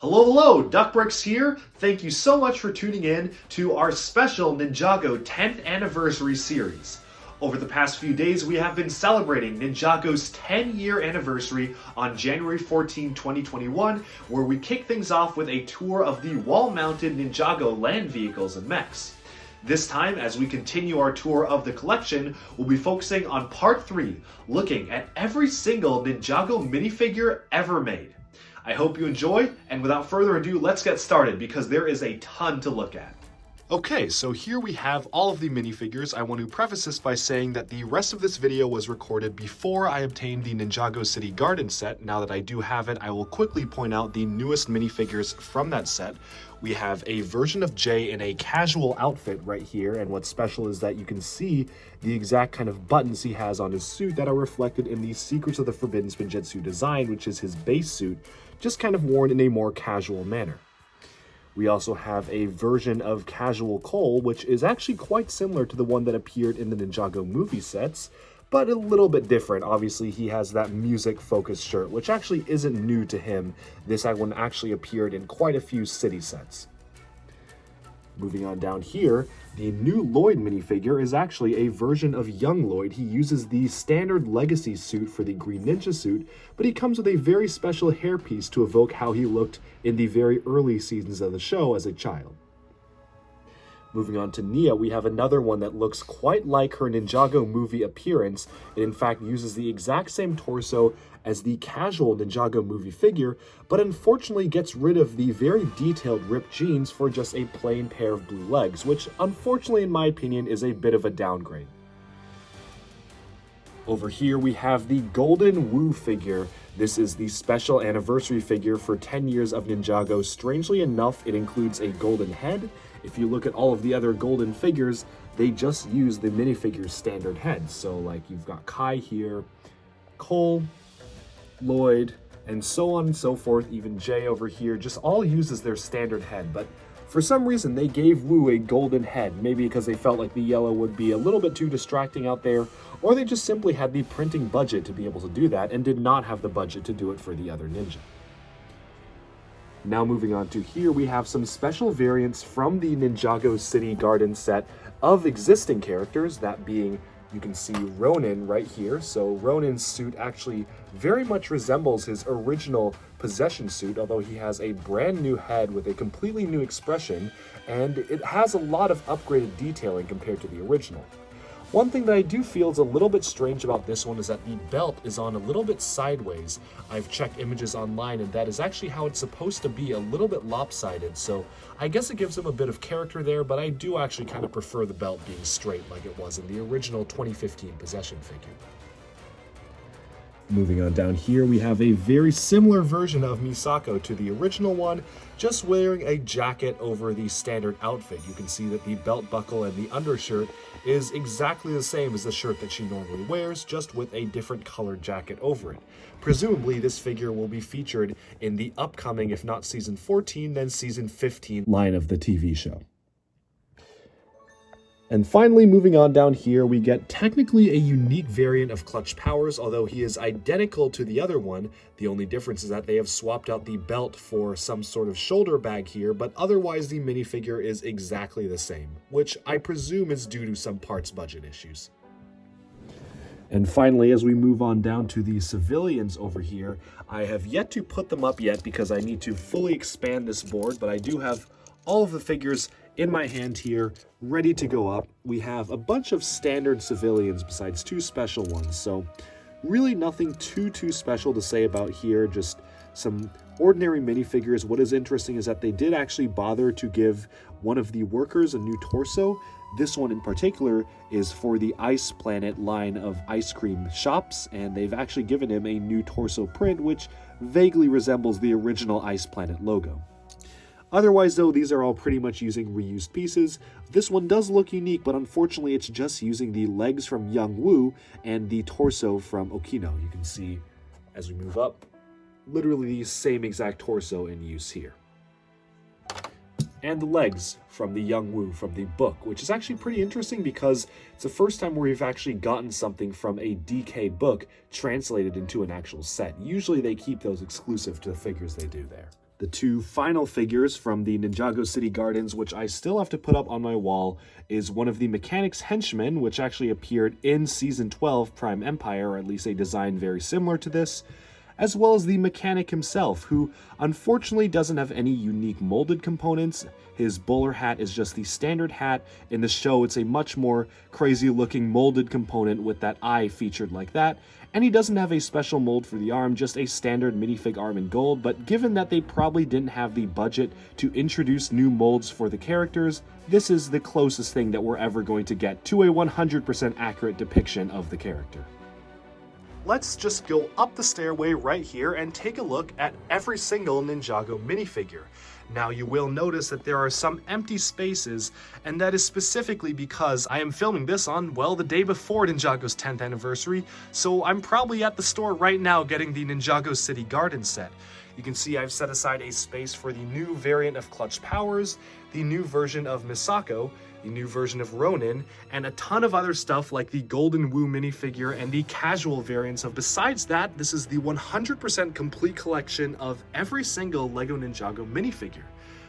Hello, Duckbricks here. Thank you so much for tuning in to our special Ninjago 10th anniversary series. Over the past few days, we have been celebrating Ninjago's 10-year anniversary on January 14, 2021, where we kick things off with a tour of the wall-mounted Ninjago land vehicles and mechs. This time, as we continue our tour of the collection, we'll be focusing on Part 3, looking at every single Ninjago minifigure ever made. I hope you enjoy, and without further ado, let's get started because there is a ton to look at. Okay, so here we have all of the minifigures. I want to preface this by saying that the rest of this video was recorded before I obtained the Ninjago City Garden set. Now that I do have it, I will quickly point out the newest minifigures from that set. We have a version of Jay in a casual outfit right here, and what's special is that you can see the exact kind of buttons he has on his suit that are reflected in the Secrets of the Forbidden Spinjitsu design, which is his base suit, just kind of worn in a more casual manner. We also have a version of Casual Cole, which is actually quite similar to the one that appeared in the Ninjago movie sets, but a little bit different. Obviously, he has that music-focused shirt, which actually isn't new to him. This one actually appeared in quite a few city sets. Moving on down here, the new Lloyd minifigure is actually a version of young Lloyd. He uses the standard legacy suit for the Green Ninja suit, but he comes with a very special hairpiece to evoke how he looked in the very early seasons of the show as a child. Moving on to Nia, we have another one that looks quite like her Ninjago movie appearance. It in fact uses the exact same torso as the casual Ninjago movie figure, but unfortunately gets rid of the very detailed ripped jeans for just a plain pair of blue legs, which unfortunately in my opinion is a bit of a downgrade. Over here we have the Golden Wu figure. This is the special anniversary figure for 10 years of Ninjago. Strangely enough, it includes a golden head. If you look at all of the other golden figures, they just use the minifigure's standard heads. So like you've got Kai here, Cole, Lloyd, and so on and so forth, even Jay over here, just all uses their standard head. But for some reason, they gave Wu a golden head, maybe because they felt like the yellow would be a little bit too distracting out there, or they just simply had the printing budget to be able to do that and did not have the budget to do it for the other ninja. Now moving on to here, we have some special variants from the Ninjago City Garden set of existing characters, that being, you can see Ronan right here. So Ronan's suit actually very much resembles his original possession suit, although he has a brand new head with a completely new expression, and it has a lot of upgraded detailing compared to the original. One thing that I do feel is a little bit strange about this one is that the belt is on a little bit sideways. I've checked images online and that is actually how it's supposed to be, a little bit lopsided. So I guess it gives him a bit of character there, but I do actually kind of prefer the belt being straight like it was in the original 2015 possession figure. Moving on down here, we have a very similar version of Misako to the original one, just wearing a jacket over the standard outfit. You can see that the belt buckle and the undershirt is exactly the same as the shirt that she normally wears, just with a different colored jacket over it. Presumably, this figure will be featured in the upcoming, if not season 14, then season 15 line of the TV show. And finally, moving on down here, we get technically a unique variant of Clutch Powers, although he is identical to the other one. The only difference is that they have swapped out the belt for some sort of shoulder bag here, but otherwise the minifigure is exactly the same, which I presume is due to some parts budget issues. And finally, as we move on down to the civilians over here, I have yet to put them up yet because I need to fully expand this board, but I do have all of the figures in my hand here, ready to go up. We have a bunch of standard civilians besides two special ones, so really nothing too special to say about here, just some ordinary minifigures. What is interesting is that they did actually bother to give one of the workers a new torso. This one in particular is for the Ice Planet line of ice cream shops, and they've actually given him a new torso print, which vaguely resembles the original Ice Planet logo. Otherwise, though, these are all pretty much using reused pieces. This one does look unique, but unfortunately it's just using the legs from Young Wu and the torso from Okino. You can see, as we move up, literally the same exact torso in use here. And the legs from the Young Wu from the book, which is actually pretty interesting because it's the first time where we've actually gotten something from a DK book translated into an actual set. Usually they keep those exclusive to the figures they do there. The two final figures from the Ninjago City Gardens, which I still have to put up on my wall, is one of the Mechanics Henchmen, which actually appeared in Season 12 Prime Empire, or at least a design very similar to this, as well as the mechanic himself, who unfortunately doesn't have any unique molded components. His bowler hat is just the standard hat. In the show, it's a much more crazy looking molded component with that eye featured like that. And he doesn't have a special mold for the arm, just a standard minifig arm in gold, but given that they probably didn't have the budget to introduce new molds for the characters, this is the closest thing that we're ever going to get to a 100% accurate depiction of the character. Let's just go up the stairway right here and take a look at every single Ninjago minifigure. Now you will notice that there are some empty spaces, and that is specifically because I am filming this on, well, the day before Ninjago's 10th anniversary, so I'm probably at the store right now getting the Ninjago City Garden set. You can see I've set aside a space for the new variant of Clutch Powers, the new version of Misako, the new version of Ronin, and a ton of other stuff like the Golden Wu minifigure and the casual variants of. Besides that, this is the 100% complete collection of every single LEGO Ninjago minifigure.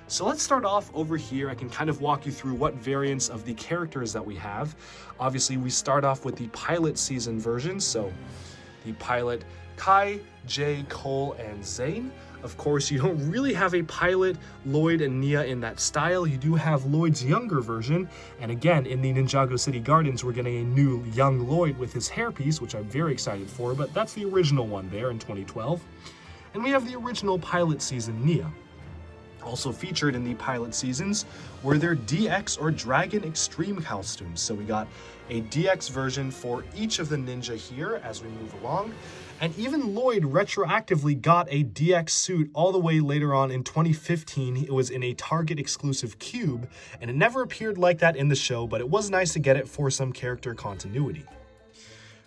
So let's start off over here. I can kind of walk you through what variants of the characters that we have. Obviously, we start off with the pilot season version, so the pilot Kai, Jay, Cole, and Zane. Of course, you don't really have a pilot Lloyd and Nia in that style. You do have Lloyd's younger version, and again, in the Ninjago City Gardens, we're getting a new young Lloyd with his hairpiece, which I'm very excited for, but that's the original one there in 2012. And we have the original pilot season Nia. Also featured in the pilot seasons were their DX or Dragon Extreme costumes. So we got a DX version for each of the ninja here as we move along. And even Lloyd retroactively got a DX suit all the way later on in 2015. It was in a Target exclusive cube, and it never appeared like that in the show, but it was nice to get it for some character continuity.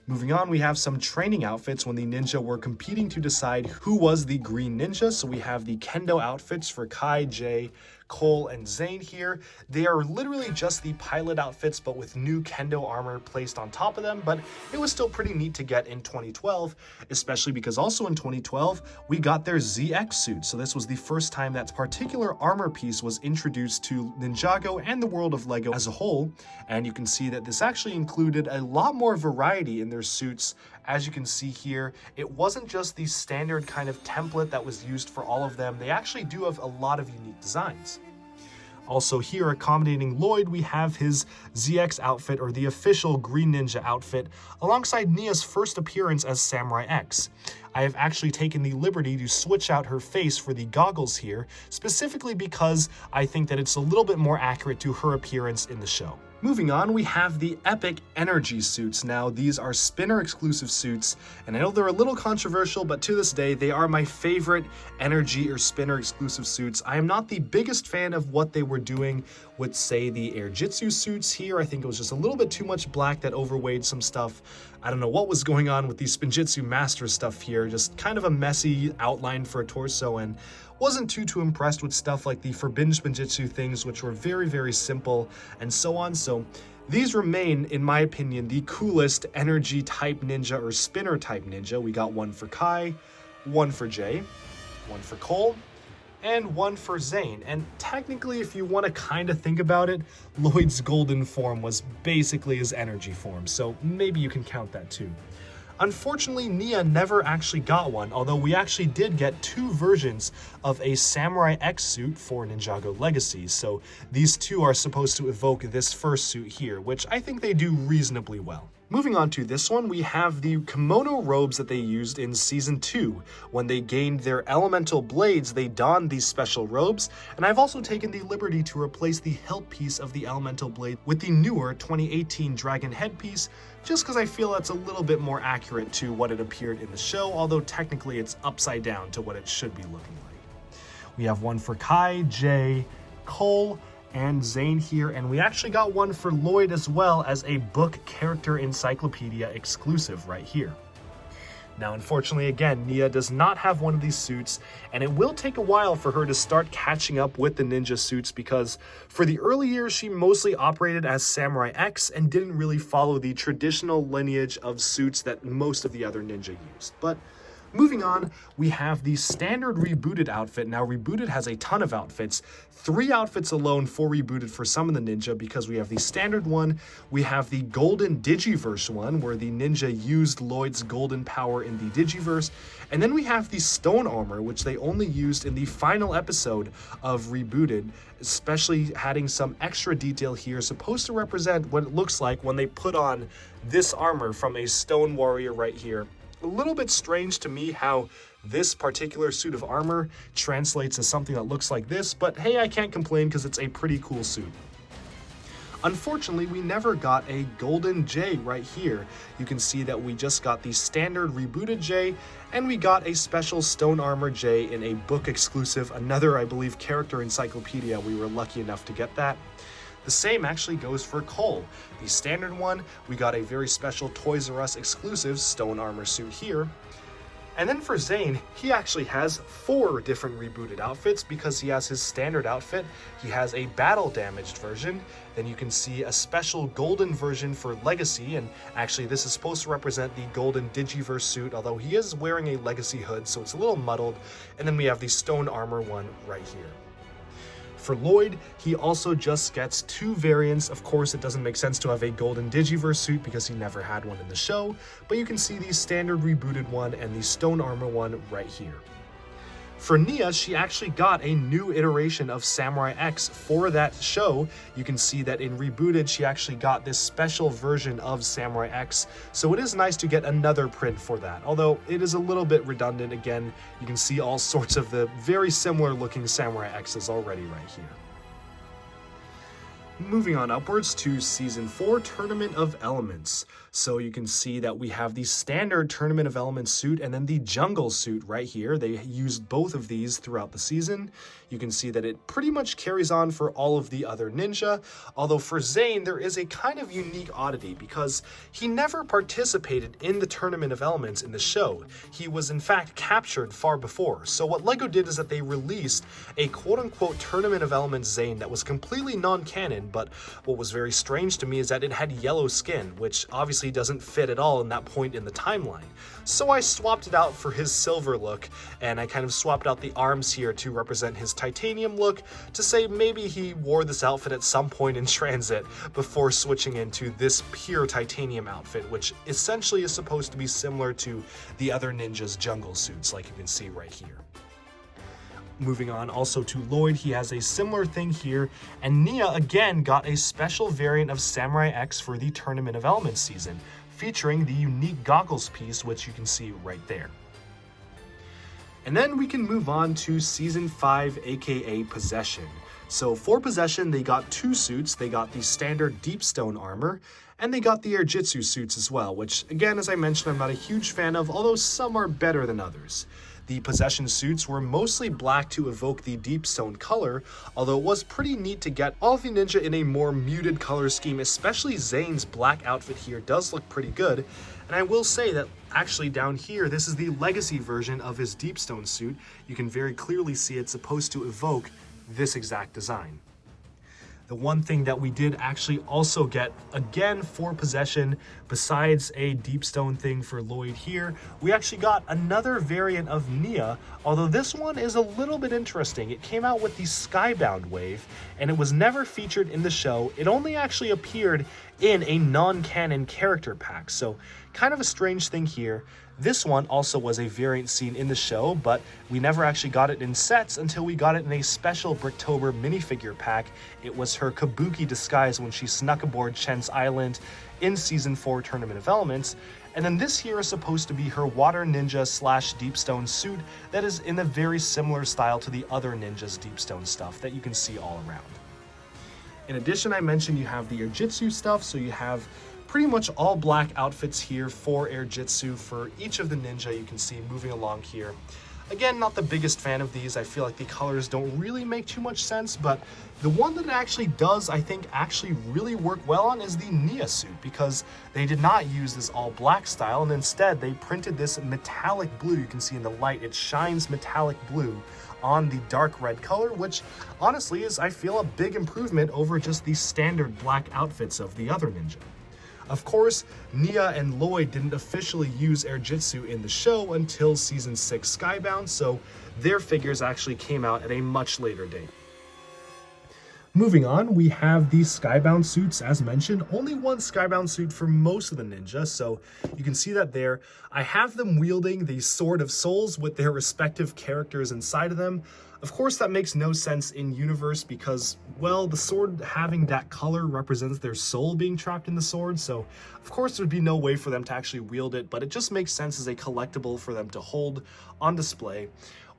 Moving on, we have some training outfits when the ninja were competing to decide who was the green ninja. So we have the Kendo outfits for Kai, Jay, Cole, and Zane here. They are literally just the pilot outfits, but with new Kendo armor placed on top of them, but it was still pretty neat to get in 2012, especially because also in 2012, we got their ZX suit. So this was the first time that particular armor piece was introduced to Ninjago and the world of LEGO as a whole, and you can see that this actually included a lot more variety in their suits. As you can see here, it wasn't just the standard kind of template that was used for all of them. They actually do have a lot of unique designs. Also here, accommodating Lloyd, we have his ZX outfit, or the official Green Ninja outfit, alongside Nia's first appearance as Samurai X. I have actually taken the liberty to switch out her face for the goggles here, specifically because I think that it's a little bit more accurate to her appearance in the show. Moving on, we have the Epic Energy suits. Now, these are Spinner exclusive suits, and I know they're a little controversial, but to this day, they are my favorite Energy or Spinner exclusive suits. I am not the biggest fan of what they were doing with, say, the Airjitsu suits here. I think it was just a little bit too much black that overweighed some stuff. I don't know what was going on with the Spinjitsu Master stuff here, just kind of a messy outline for a torso, and wasn't too impressed with stuff like the Forbidden Spinjitsu things, which were very simple, and so on. So these remain, in my opinion, the coolest energy type ninja or spinner type ninja. We got one for Kai, one for Jay, one for Cole, and one for Zane. And technically, if you want to kind of think about it, Lloyd's golden form was basically his energy form, so maybe you can count that too. Unfortunately, Nia never actually got one, although we actually did get two versions of a Samurai X suit for Ninjago Legacy, so these two are supposed to evoke this first suit here, which I think they do reasonably well. Moving on to this one, we have the kimono robes that they used in Season 2. When they gained their elemental blades, they donned these special robes, and I've also taken the liberty to replace the hilt piece of the elemental blade with the newer 2018 dragon headpiece, just because I feel that's a little bit more accurate to what it appeared in the show, although technically it's upside down to what it should be looking like. We have one for Kai, Jay, Cole, and Zane here, and we actually got one for Lloyd as well as a book character encyclopedia exclusive right here. Now, unfortunately, again, Nia does not have one of these suits, and it will take a while for her to start catching up with the ninja suits because for the early years, she mostly operated as Samurai X and didn't really follow the traditional lineage of suits that most of the other ninja used. But Moving on, we have the standard Rebooted outfit. Now, Rebooted has a ton of outfits. 3 outfits alone for Rebooted for some of the ninja, because we have the standard one, we have the golden Digiverse one, where the ninja used Lloyd's golden power in the Digiverse, and then we have the stone armor, which they only used in the final episode of Rebooted, especially adding some extra detail here, supposed to represent what it looks like when they put on this armor from a stone warrior right here. A little bit strange to me how this particular suit of armor translates as something that looks like this, but hey, I can't complain because it's a pretty cool suit. Unfortunately, we never got a golden J right here. You can see that we just got the standard Rebooted J, and we got a special stone armor J in a book exclusive, another, I believe, character encyclopedia. We were lucky enough to get that. The same actually goes for Cole. The standard one, we got a very special Toys R Us exclusive stone armor suit here. And then for Zane, he actually has 4 different Rebooted outfits, because he has his standard outfit, he has a battle damaged version, then you can see a special golden version for Legacy, and actually this is supposed to represent the golden Digiverse suit, although he is wearing a Legacy hood, so it's a little muddled, and then we have the stone armor one right here. For Lloyd, he also just gets 2 variants. Of course, it doesn't make sense to have a golden Digiverse suit because he never had one in the show, but you can see the standard Rebooted one and the stone armor one right here. For Nia, she actually got a new iteration of Samurai X for that show. You can see that in Rebooted, she actually got this special version of Samurai X, so it is nice to get another print for that, although it is a little bit redundant. Again, you can see all sorts of the very similar looking Samurai X's already right here. Moving on upwards to Season 4, Tournament of Elements. So you can see that we have the standard Tournament of Elements suit and then the jungle suit right here. They used both of these throughout the season. You can see that it pretty much carries on for all of the other ninja, although for Zayn there is a kind of unique oddity because he never participated in the Tournament of Elements in the show. He was in fact captured far before. So what LEGO did is that they released a quote-unquote Tournament of Elements Zayn that was completely non-canon, but what was very strange to me is that it had yellow skin, which obviously doesn't fit at all in that point in the timeline. So I swapped it out for his silver look, and I kind of swapped out the arms here to represent his titanium look, to say maybe he wore this outfit at some point in transit before switching into this pure titanium outfit, which essentially is supposed to be similar to the other ninjas' jungle suits, like you can see right here. Moving on also to Lloyd, he has a similar thing here, and Nia again got a special variant of Samurai X for the Tournament of Elements season, featuring the unique goggles piece, which you can see right there. And then we can move on to Season 5, aka Possession. So for Possession, they got 2 suits. They got the standard Deep Stone armor, and they got the Ujitsu suits as well, which again, as I mentioned, I'm not a huge fan of, although some are better than others. The Possession suits were mostly black to evoke the Deep Stone color, although it was pretty neat to get all of the ninja in a more muted color scheme, especially Zayn's black outfit here does look pretty good. And I will say that actually down here, this is the Legacy version of his Deep Stone suit. You can very clearly see it's supposed to evoke this exact design. The one thing that we did actually also get, again for Possession, besides a Deep Stone thing for Lloyd here, we actually got another variant of Nia, although this one is a little bit interesting. It came out with the Skybound wave, and it was never featured in the show. It only actually appeared in a non-canon character pack, so kind of a strange thing here. This one also was a variant seen in the show, but we never actually got it in sets until we got it in a special Bricktober minifigure pack. It was her kabuki disguise when she snuck aboard Chen's Island in Season 4 Tournament of Elements. And then this here is supposed to be her water ninja / Deep Stone suit that is in a very similar style to the other ninjas' Deep Stone stuff that you can see all around. In addition, I mentioned you have the Ujitsu stuff, so you have pretty much all black outfits here for Ujitsu for each of the ninja you can see moving along here. Again, not the biggest fan of these. I feel like the colors don't really make too much sense, but the one that it actually does, I think, actually really work well on is the Nia Suit, because they did not use this all black style, and instead they printed this metallic blue. You can see in the light, it shines metallic blue on the dark red color, which honestly is, I feel, a big improvement over just the standard black outfits of the other ninja. Of course, Nia and Lloyd didn't officially use Ujitsu in the show until Season 6 Skybound, so their figures actually came out at a much later date. Moving on, we have the Skybound suits, as mentioned. Only one Skybound suit for most of the ninja, so you can see that there. I have them wielding the Sword of Souls with their respective characters inside of them. Of course, that makes no sense in universe because, well, the sword having that color represents their soul being trapped in the sword, so of course there'd be no way for them to actually wield it, but it just makes sense as a collectible for them to hold on display.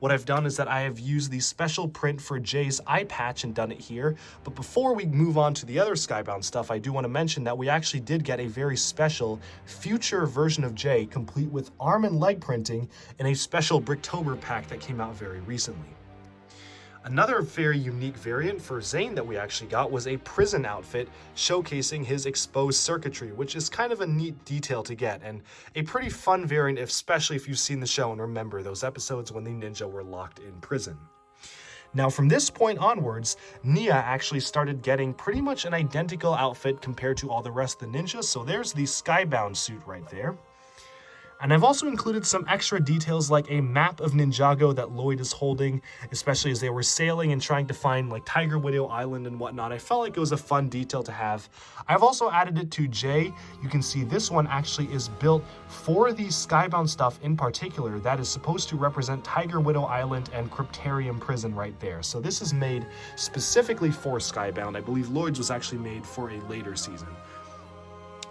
What I've done is that I have used the special print for Jay's eye patch and done it here. But before we move on to the other Skybound stuff, I do want to mention that we actually did get a very special future version of Jay, complete with arm and leg printing in a special Bricktober pack that came out very recently. Another very unique variant for Zane that we actually got was a prison outfit showcasing his exposed circuitry, which is kind of a neat detail to get and a pretty fun variant, especially if you've seen the show and remember those episodes when the ninja were locked in prison. Now from this point onwards, Nia actually started getting pretty much an identical outfit compared to all the rest of the ninjas, so there's the Skybound suit right there. And I've also included some extra details like a map of Ninjago that Lloyd is holding, especially as they were sailing and trying to find like Tiger Widow Island and whatnot. I felt like it was a fun detail to have. I've also added it to Jay. You can see this one actually is built for the Skybound stuff in particular that is supposed to represent Tiger Widow Island and Kryptorium Prison right there. So this is made specifically for Skybound. I believe Lloyd's was actually made for a later season.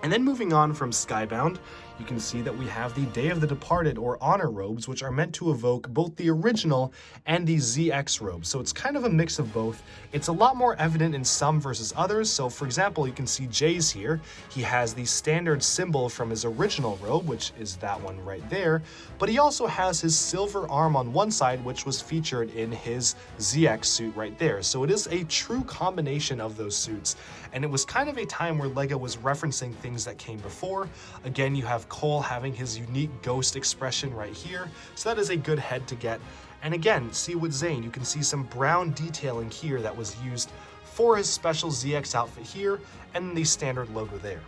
And then moving on from Skybound, you can see that we have the Day of the Departed or Honor Robes, which are meant to evoke both the original and the ZX robes. So it's kind of a mix of both. It's a lot more evident in some versus others. So for example, you can see Jay's here. He has the standard symbol from his original robe, which is that one right there. But he also has his silver arm on one side, which was featured in his ZX suit right there. So it is a true combination of those suits. And it was kind of a time where LEGO was referencing things that came before. Again, you have Cole having his unique ghost expression right here, so that is a good head to get. And again, see with Zane, you can see some brown detailing here that was used for his special ZX outfit here, and the standard logo there.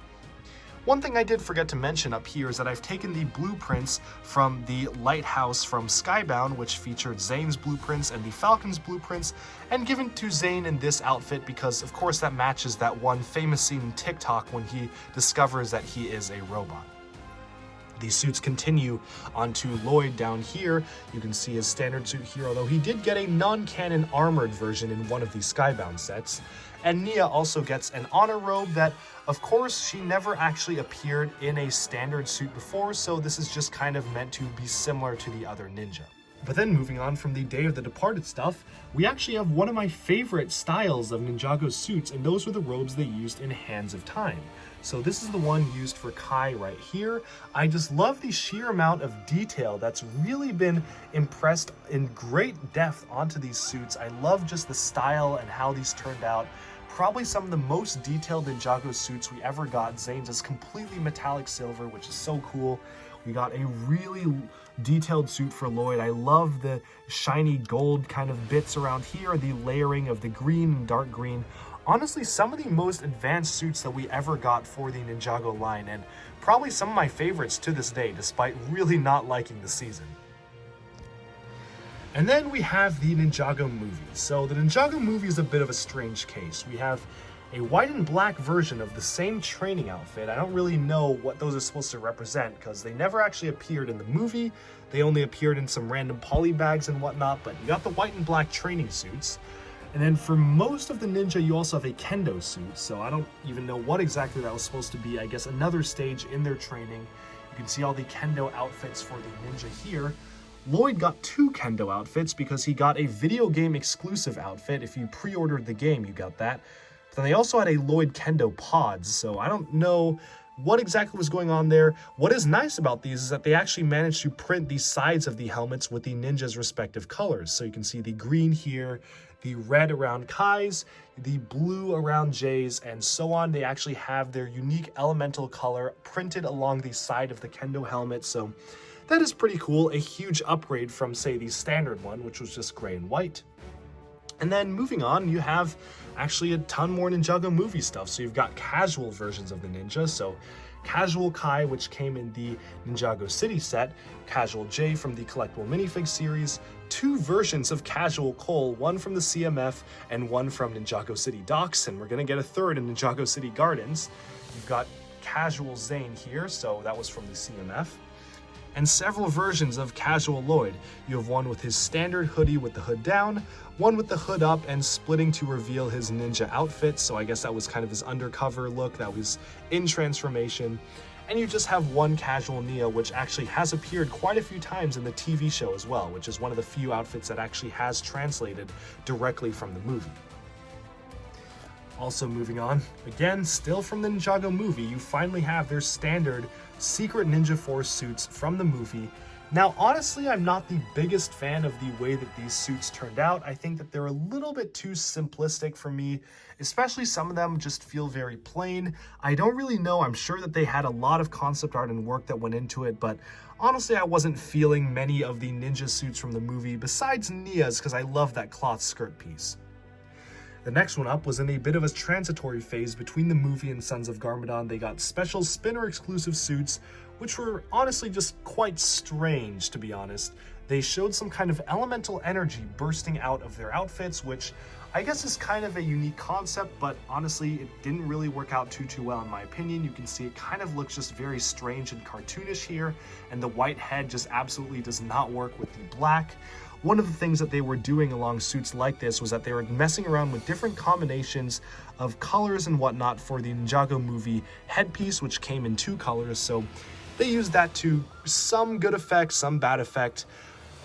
One thing I did forget to mention up here is that I've taken the blueprints from the lighthouse from Skybound, which featured Zane's blueprints and the Falcon's blueprints, and given to Zane in this outfit because, of course, that matches that one famous scene in TikTok when he discovers that he is a robot. These suits continue onto Lloyd down here. You can see his standard suit here, although he did get a non-canon armored version in one of the Skybound sets. And Nia also gets an honor robe that, of course, she never actually appeared in a standard suit before, so this is just kind of meant to be similar to the other ninja. But then moving on from the Day of the Departed stuff, we actually have one of my favorite styles of Ninjago suits, and those were the robes they used in Hands of Time. So this is the one used for Kai right here. I just love the sheer amount of detail that's really been impressed in great depth onto these suits. I love just the style and how these turned out. Probably some of the most detailed Ninjago suits we ever got. Zane's is completely metallic silver, which is so cool. We got a really detailed suit for Lloyd. I love the shiny gold kind of bits around here, the layering of the green and dark green. Honestly, some of the most advanced suits that we ever got for the Ninjago line, and probably some of my favorites to this day, despite really not liking the season. And then we have the Ninjago Movie. So the Ninjago Movie is a bit of a strange case. We have a white and black version of the same training outfit. I don't really know what those are supposed to represent because they never actually appeared in the movie. They only appeared in some random poly bags and whatnot, but you got the white and black training suits. And then for most of the ninja, you also have a Kendo suit, so I don't even know what exactly that was supposed to be. I guess another stage in their training. You can see all the Kendo outfits for the ninja here. Lloyd got 2 Kendo outfits because he got a video game exclusive outfit. If you pre-ordered the game, you got that. But then they also had a Lloyd Kendo pods, so I don't know what exactly was going on there. What is nice about these is that they actually managed to print the sides of the helmets with the ninjas' respective colors. So you can see the green here, the red around Kai's, the blue around Jay's, and so on. They actually have their unique elemental color printed along the side of the Kendo helmet, so that is pretty cool. A huge upgrade from, say, the standard one, which was just gray and white. And then moving on, you have actually a ton more Ninjago Movie stuff. So you've got casual versions of the ninja. So Casual Kai, which came in the Ninjago City set, Casual J from the collectible minifig series, 2 versions of Casual Cole, one from the CMF and one from Ninjago City Docks, and we're gonna get a third in Ninjago City Gardens. You've got Casual Zayn here, so that was from the CMF. And several versions of Casual Lloyd. You have one with his standard hoodie with the hood down, one with the hood up and splitting to reveal his ninja outfit, so I guess that was kind of his undercover look that was in transformation. And you just have one Casual Nia, which actually has appeared quite a few times in the TV show as well, which is one of the few outfits that actually has translated directly from the movie. Also moving on, again, still from the Ninjago movie, you finally have their standard Secret Ninja Force suits from the movie. Now, honestly, I'm not the biggest fan of the way that these suits turned out. I think that they're a little bit too simplistic for me, especially some of them just feel very plain. I don't really know. I'm sure that they had a lot of concept art and work that went into it, but honestly, I wasn't feeling many of the ninja suits from the movie besides Nia's because I love that cloth skirt piece. The next one up was in a bit of a transitory phase between the movie and Sons of Garmadon. They got special spinner exclusive suits, which were honestly just quite strange, to be honest. They showed some kind of elemental energy bursting out of their outfits, which I guess is kind of a unique concept, but honestly, it didn't really work out too well in my opinion. You can see it kind of looks just very strange and cartoonish here, and the white head just absolutely does not work with the black. One of the things that they were doing along suits like this was that they were messing around with different combinations of colors and whatnot for the Ninjago Movie headpiece, which came in 2 colors, so they used that to some good effect, some bad effect.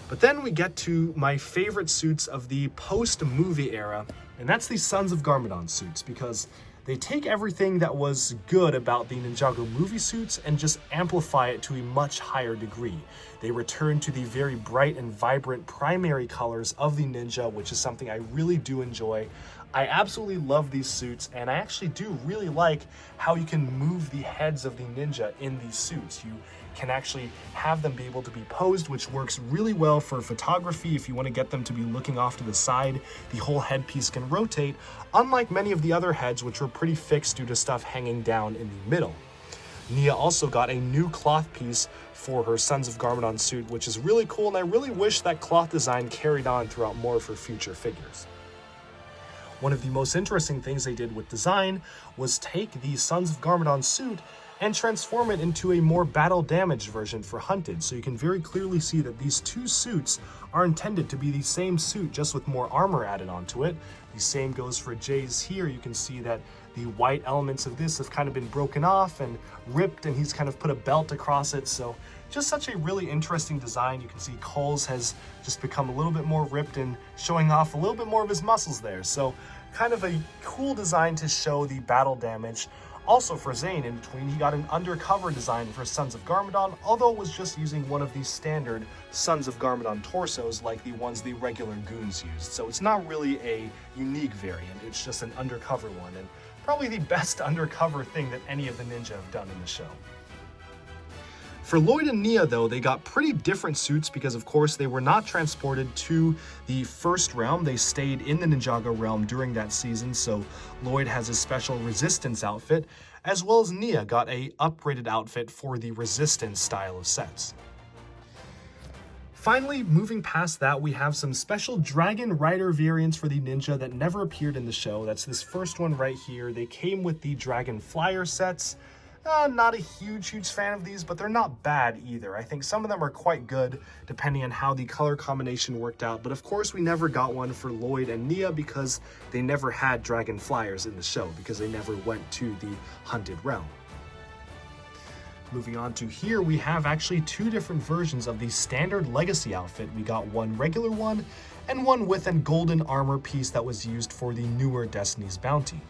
But then we get to my favorite suits of the post-movie era, and that's the Sons of Garmadon suits, because they take everything that was good about the Ninjago Movie suits and just amplify it to a much higher degree. They return to the very bright and vibrant primary colors of the ninja, which is something I really do enjoy. I absolutely love these suits, and I actually do really like how you can move the heads of the ninja in these suits. You can actually have them be able to be posed, which works really well for photography. If you want to get them to be looking off to the side, the whole headpiece can rotate, unlike many of the other heads, which were pretty fixed due to stuff hanging down in the middle. Nia also got a new cloth piece for her Sons of Garmadon suit, which is really cool, and I really wish that cloth design carried on throughout more of her future figures. One of the most interesting things they did with design was take the Sons of Garmadon suit and transform it into a more battle damaged version for Hunted. So you can very clearly see that these 2 suits are intended to be the same suit, just with more armor added onto it. The same goes for Jay's here. You can see that the white elements of this have kind of been broken off and ripped, and he's kind of put a belt across it. So just such a really interesting design. You can see Cole's has just become a little bit more ripped and showing off a little bit more of his muscles there. So kind of a cool design to show the battle damage. Also for Zane, in between, he got an undercover design for Sons of Garmadon, although it was just using one of the standard Sons of Garmadon torsos like the ones the regular goons used. So it's not really a unique variant, it's just an undercover one, and probably the best undercover thing that any of the ninja have done in the show. For Lloyd and Nia, though, they got pretty different suits because, of course, they were not transported to the first realm. They stayed in the Ninjago realm during that season, so Lloyd has a special resistance outfit, as well as Nia got a upgraded outfit for the resistance style of sets. Finally, moving past that, we have some special Dragon Rider variants for the ninja that never appeared in the show. That's this first one right here. They came with the Dragon Flyer sets. Not a huge fan of these, but they're not bad either. I think some of them are quite good, depending on how the color combination worked out. But of course, we never got one for Lloyd and Nia because they never had Dragon Flyers in the show, because they never went to the Hunted realm. Moving on to here, we have actually 2 different versions of the standard Legacy outfit. We got one regular one, and one with a golden armor piece that was used for the newer Destiny's Bounty.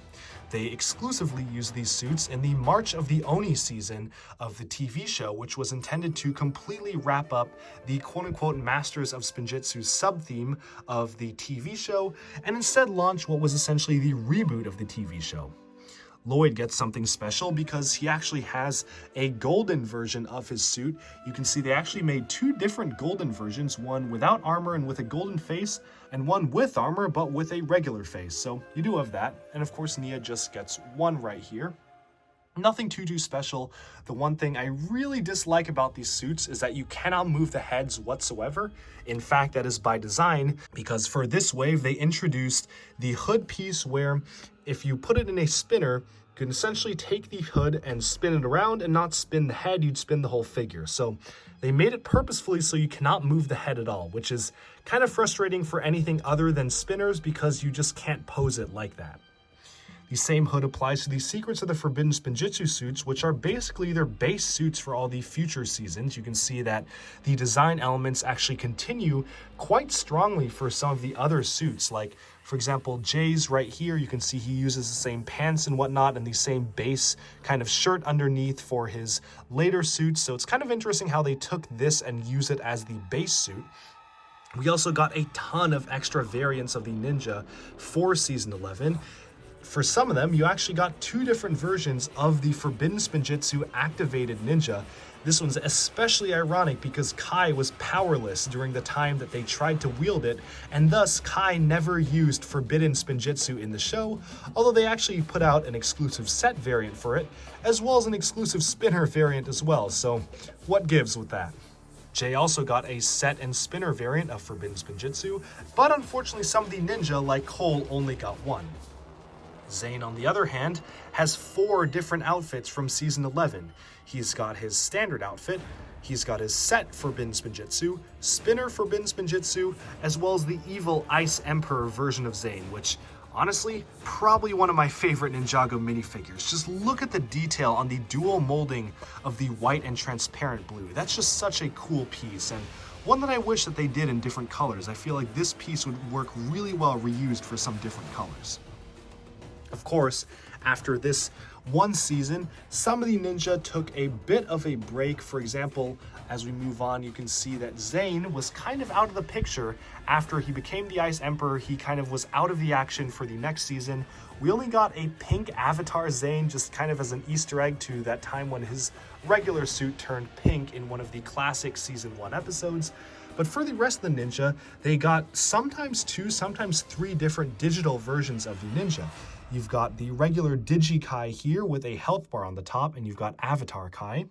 They exclusively used these suits in the March of the Oni season of the TV show, which was intended to completely wrap up the quote-unquote Masters of Spinjitsu sub-theme of the TV show, and instead launch what was essentially the reboot of the TV show. Lloyd gets something special because he actually has a golden version of his suit. You can see they actually made 2 different golden versions, one without armor and with a golden face, and one with armor but with a regular face. So you do have that. And of course, Nia just gets one right here. Nothing too special. The one thing I really dislike about these suits is that you cannot move the heads whatsoever. In fact, that is by design, because for this wave, they introduced the hood piece where if you put it in a spinner, you can essentially take the hood and spin it around and not spin the head, you'd spin the whole figure. So they made it purposefully so you cannot move the head at all, which is kind of frustrating for anything other than spinners because you just can't pose it like that. The same hood applies to the Secrets of the Forbidden Spinjitsu suits, which are basically their base suits for all the future seasons. You can see that the design elements actually continue quite strongly for some of the other suits. Like, for example, Jay's right here, you can see he uses the same pants and whatnot and the same base kind of shirt underneath for his later suits. So it's kind of interesting how they took this and use it as the base suit. We also got a ton of extra variants of the ninja for Season 11. For some of them, you actually got 2 different versions of the Forbidden Spinjitsu activated ninja. This one's especially ironic because Kai was powerless during the time that they tried to wield it, and thus Kai never used Forbidden Spinjitsu in the show, although they actually put out an exclusive set variant for it, as well as an exclusive spinner variant as well, so what gives with that? Jay also got a set and spinner variant of Forbidden Spinjitsu, but unfortunately some of the ninja, like Cole, only got one. Zayn, on the other hand, has 4 different outfits from Season 11. He's got his standard outfit, he's got his set Forbidden Spinjitsu, spinner Forbidden Spinjitsu, as well as the evil Ice Emperor version of Zayn, which, honestly, probably one of my favorite Ninjago minifigures. Just look at the detail on the dual molding of the white and transparent blue. That's just such a cool piece, and one that I wish that they did in different colors. I feel like this piece would work really well reused for some different colors. Of course, after this one season, some of the ninja took a bit of a break. For example, as we move on, you can see that Zayn was kind of out of the picture. After he became the Ice Emperor, he kind of was out of the action for the next season. We only got a pink avatar Zayn, just kind of as an Easter egg to that time when his regular suit turned pink in one of the classic Season 1 episodes. But for the rest of the ninja, they got sometimes 2, sometimes 3 different digital versions of the ninja. You've got the regular Digi Kai here with a health bar on the top, and you've got Avatar Kai.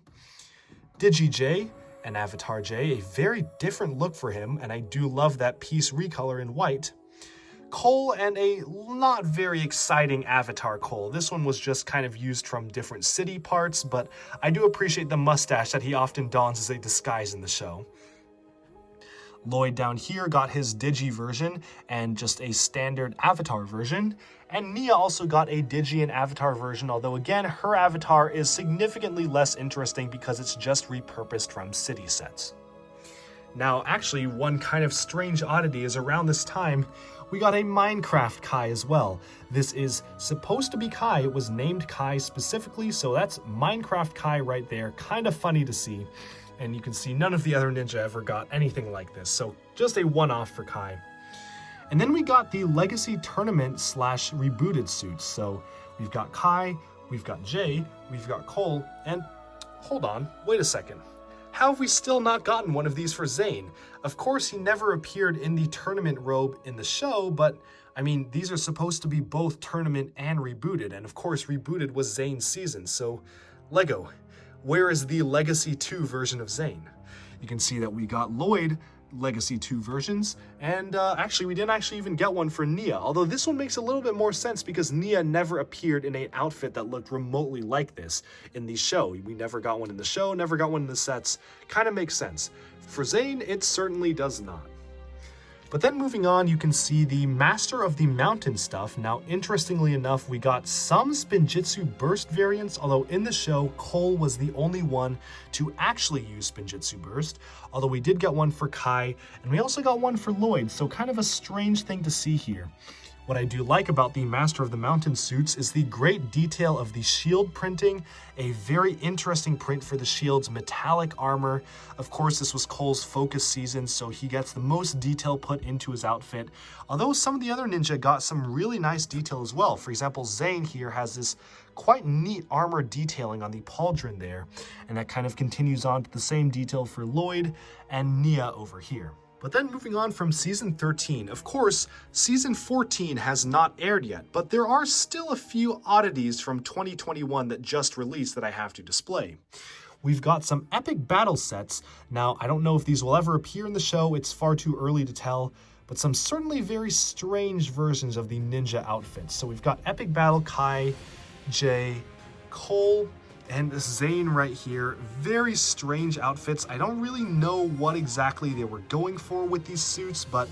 Digi J and Avatar J, a very different look for him, and I do love that piece recolor in white. Cole and a not very exciting Avatar Cole. This one was just kind of used from different city parts, but I do appreciate the mustache that he often dons as a disguise in the show. Lloyd down here got his Digi version and just a standard Avatar version. And Nia also got a Digi and Avatar version, although again, her avatar is significantly less interesting because it's just repurposed from city sets. Now, actually, one kind of strange oddity is around this time, we got a Minecraft Kai as well. This is supposed to be Kai. It was named Kai specifically, so that's Minecraft Kai right there. Kind of funny to see. And you can see none of the other ninja ever got anything like this, so just a one-off for Kai. And then we got the Legacy Tournament / Rebooted suits. So we've got Kai, we've got Jay, we've got Cole, and hold on, wait a second. How have we still not gotten one of these for Zayn? Of course, he never appeared in the tournament robe in the show, but I mean, these are supposed to be both tournament and rebooted, and of course, rebooted was Zayn's season, so Lego, where is the Legacy 2 version of Zayn? You can see that we got Lloyd Legacy 2 versions, and actually we didn't actually even get one for Nia, although this one makes a little bit more sense because Nia never appeared in an outfit that looked remotely like this in the show. We never got one in the show, never got one in the sets. Kind of makes sense. For Zayn, it certainly does not. But then moving on, you can see the Master of the Mountain stuff. Now, interestingly enough, we got some Spinjitsu burst variants, although in the show, Cole was the only one to actually use Spinjitsu burst, although we did get one for Kai, and we also got one for Lloyd, so kind of a strange thing to see here. What I do like about the Master of the Mountain suits is the great detail of the shield printing, a very interesting print for the shield's metallic armor. Of course, this was Cole's focus season, so he gets the most detail put into his outfit, although some of the other ninja got some really nice detail as well. For example, Zayn here has this quite neat armor detailing on the pauldron there, and that kind of continues on to the same detail for Lloyd and Nia over here. But then moving on from season 13, of course, season 14 has not aired yet, but there are still a few oddities from 2021 that just released that I have to display. We've got some epic battle sets. Now, I don't know if these will ever appear in the show, it's far too early to tell, but some certainly very strange versions of the ninja outfits. So we've got Epic Battle Kai, Jay, Cole, and Zane right here. Very strange outfits. I don't really know what exactly they were going for with these suits, but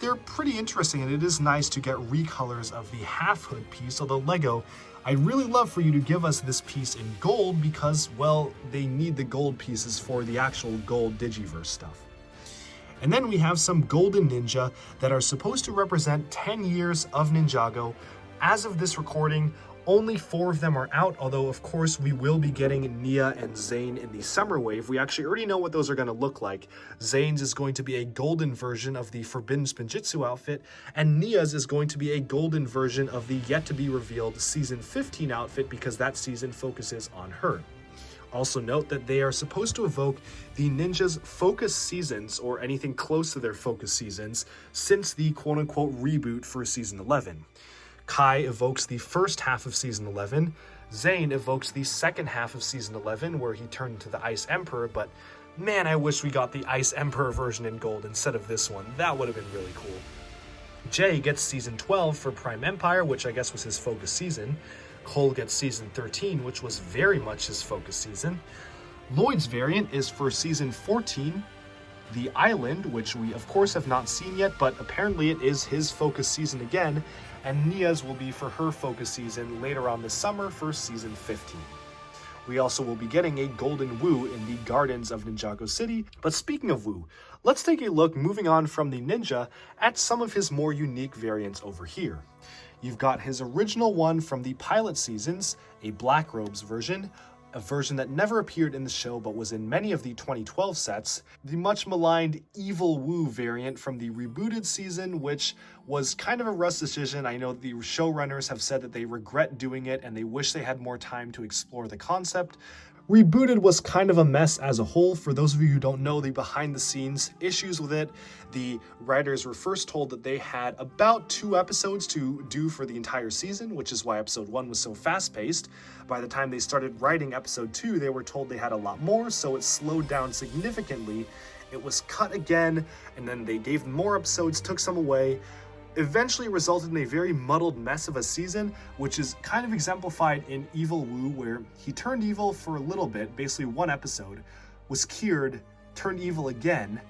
they're pretty interesting, and it is nice to get recolors of the half hood piece. Although LEGO, I'd really love for you to give us this piece in gold because, well, they need the gold pieces for the actual gold Digiverse stuff. And then we have some Golden Ninja that are supposed to represent 10 years of Ninjago. As of this recording, only 4 of them are out, although of course we will be getting Nia and Zane in the summer wave. We actually already know what those are going to look like. Zane's is going to be a golden version of the Forbidden Spinjitsu outfit, and Nia's is going to be a golden version of the yet-to-be-revealed Season 15 outfit because that season focuses on her. Also note that they are supposed to evoke the ninjas' focus seasons, or anything close to their focus seasons, since the quote-unquote reboot for Season 11. Kai evokes the first half of Season 11, Zane evokes the second half of Season 11, where he turned into the Ice Emperor, but man, I wish we got the Ice Emperor version in gold instead of this one. That would have been really cool. Jay gets Season 12 for Prime Empire, which I guess was his focus season. Cole gets Season 13, which was very much his focus season. Lloyd's variant is for Season 14, The Island, which we of course have not seen yet, but apparently it is his focus season again, and Nia's will be for her focus season later on this summer for Season 15. We also will be getting a Golden Wu in the Gardens of Ninjago City. But speaking of Wu, let's take a look, moving on from the ninja, at some of his more unique variants over here. You've got his original one from the pilot seasons, a Black Robes version, a version that never appeared in the show but was in many of the 2012 sets, the much maligned Evil Wu variant from the Rebooted season, which was kind of a rushed decision. I know the showrunners have said that they regret doing it and they wish they had more time to explore the concept. Rebooted was kind of a mess as a whole. For those of you who don't know the behind-the-scenes issues with it, the writers were first told that they had about 2 episodes to do for the entire season, which is why episode 1 was so fast-paced. By the time they started writing episode 2, they were told they had a lot more, so it slowed down significantly. It was cut again, and then they gave them more episodes, took some away. Eventually resulted in a very muddled mess of a season, which is kind of exemplified in Evil Wu, where he turned evil for a little bit, basically 1 episode, was cured, turned evil again,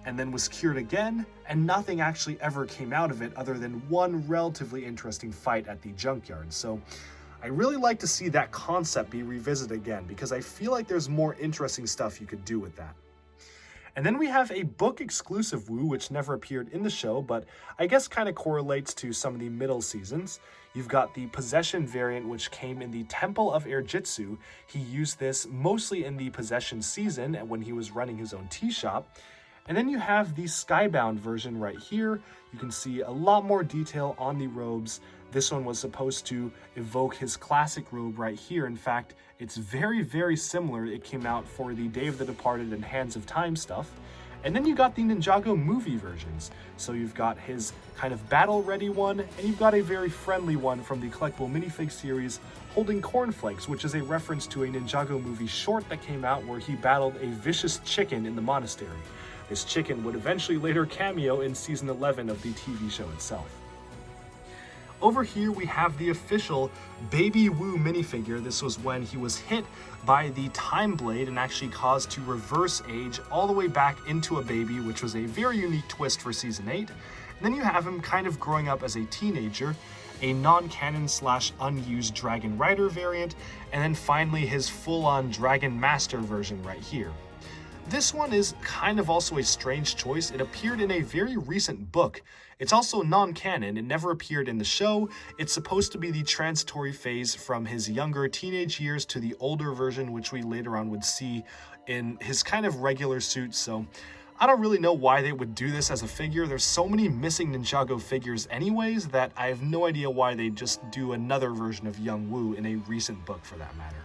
and then was cured again, and nothing actually ever came out of it other than one relatively interesting fight at the junkyard. So I really like to see that concept be revisited again, because I feel like there's more interesting stuff you could do with that. And then we have a book-exclusive Wu, which never appeared in the show, but I guess kind of correlates to some of the middle seasons. You've got the Possession variant, which came in the Temple of Erjitsu. He used this mostly in the Possession season when he was running his own tea shop. And then you have the Skybound version right here. You can see a lot more detail on the robes. This one was supposed to evoke his classic robe right here. In fact, it's very, very similar. It came out for the Day of the Departed and Hands of Time stuff. And then you got the Ninjago movie versions. So you've got his kind of battle-ready one, and you've got a very friendly one from the collectible minifig series holding cornflakes, which is a reference to a Ninjago movie short that came out where he battled a vicious chicken in the monastery. This chicken would eventually later cameo in Season 11 of the TV show itself. Over here we have the official Baby Wu minifigure. This was when he was hit by the Time Blade and actually caused to reverse age all the way back into a baby, which was a very unique twist for Season 8. And then you have him kind of growing up as a teenager, a non-canon / unused Dragon Rider variant, and then finally his full-on Dragon Master version right here. This one is kind of also a strange choice. It appeared in a very recent book. It's also non-canon. It never appeared in the show. It's supposed to be the transitory phase from his younger teenage years to the older version, which we later on would see in his kind of regular suit. So I don't really know why they would do this as a figure. There's so many missing Ninjago figures anyways that I have no idea why they just do another version of Young Wu in a recent book for that matter.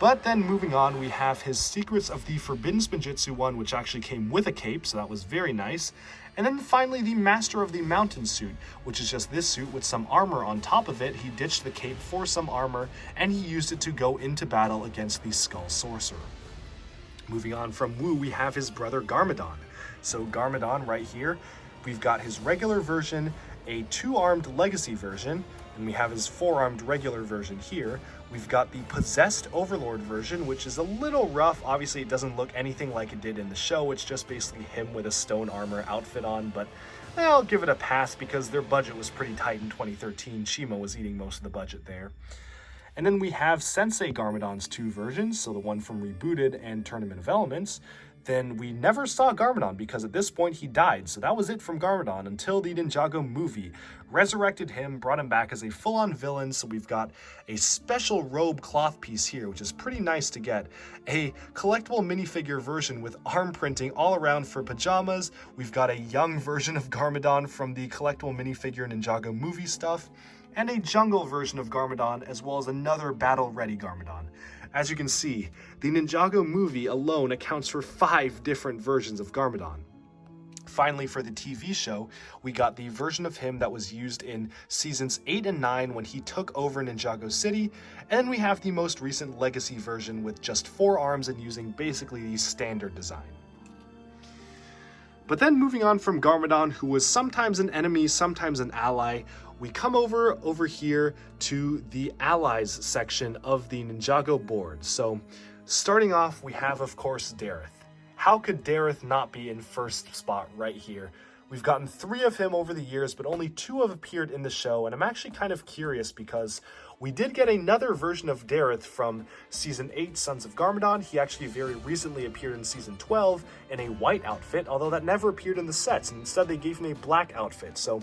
But then moving on, we have his Secrets of the Forbidden Spinjitsu one, which actually came with a cape, so that was very nice. And then finally, the Master of the Mountain suit, which is just this suit with some armor on top of it. He ditched the cape for some armor, and he used it to go into battle against the Skull Sorcerer. Moving on from Wu, we have his brother Garmadon. So Garmadon right here, we've got his regular version, a 2-armed legacy version, and we have his 4-armed regular version here. We've got the possessed Overlord version, which is a little rough. Obviously, it doesn't look anything like it did in the show. It's just basically him with a stone armor outfit on, but I'll give it a pass because their budget was pretty tight in 2013. Shima was eating most of the budget there. And then we have Sensei Garmadon's 2 versions, so the one from Rebooted and Tournament of Elements. Then we never saw Garmadon because at this point he died, so that was it from Garmadon until the Ninjago movie resurrected him, brought him back as a full-on villain. So we've got a special robe cloth piece here, which is pretty nice to get. A collectible minifigure version with arm printing all around for pajamas. We've got a young version of Garmadon from the collectible minifigure Ninjago movie stuff, and a jungle version of Garmadon, as well as another battle-ready Garmadon. As you can see, the Ninjago movie alone accounts for 5 different versions of Garmadon. Finally, for the TV show, we got the version of him that was used in seasons 8 and 9 when he took over Ninjago City, and then we have the most recent legacy version with just 4 arms and using basically the standard design. But then moving on from Garmadon, who was sometimes an enemy, sometimes an ally, we come over here to the allies section of the Ninjago board. So starting off, we have, of course, Dareth. How could Dareth not be in first spot right here? We've gotten 3 of him over the years, but only 2 have appeared in the show, and I'm actually kind of curious because we did get another version of Dareth from Season 8, Sons of Garmadon. He actually very recently appeared in Season 12 in a white outfit, although that never appeared in the sets, and instead they gave him a black outfit, so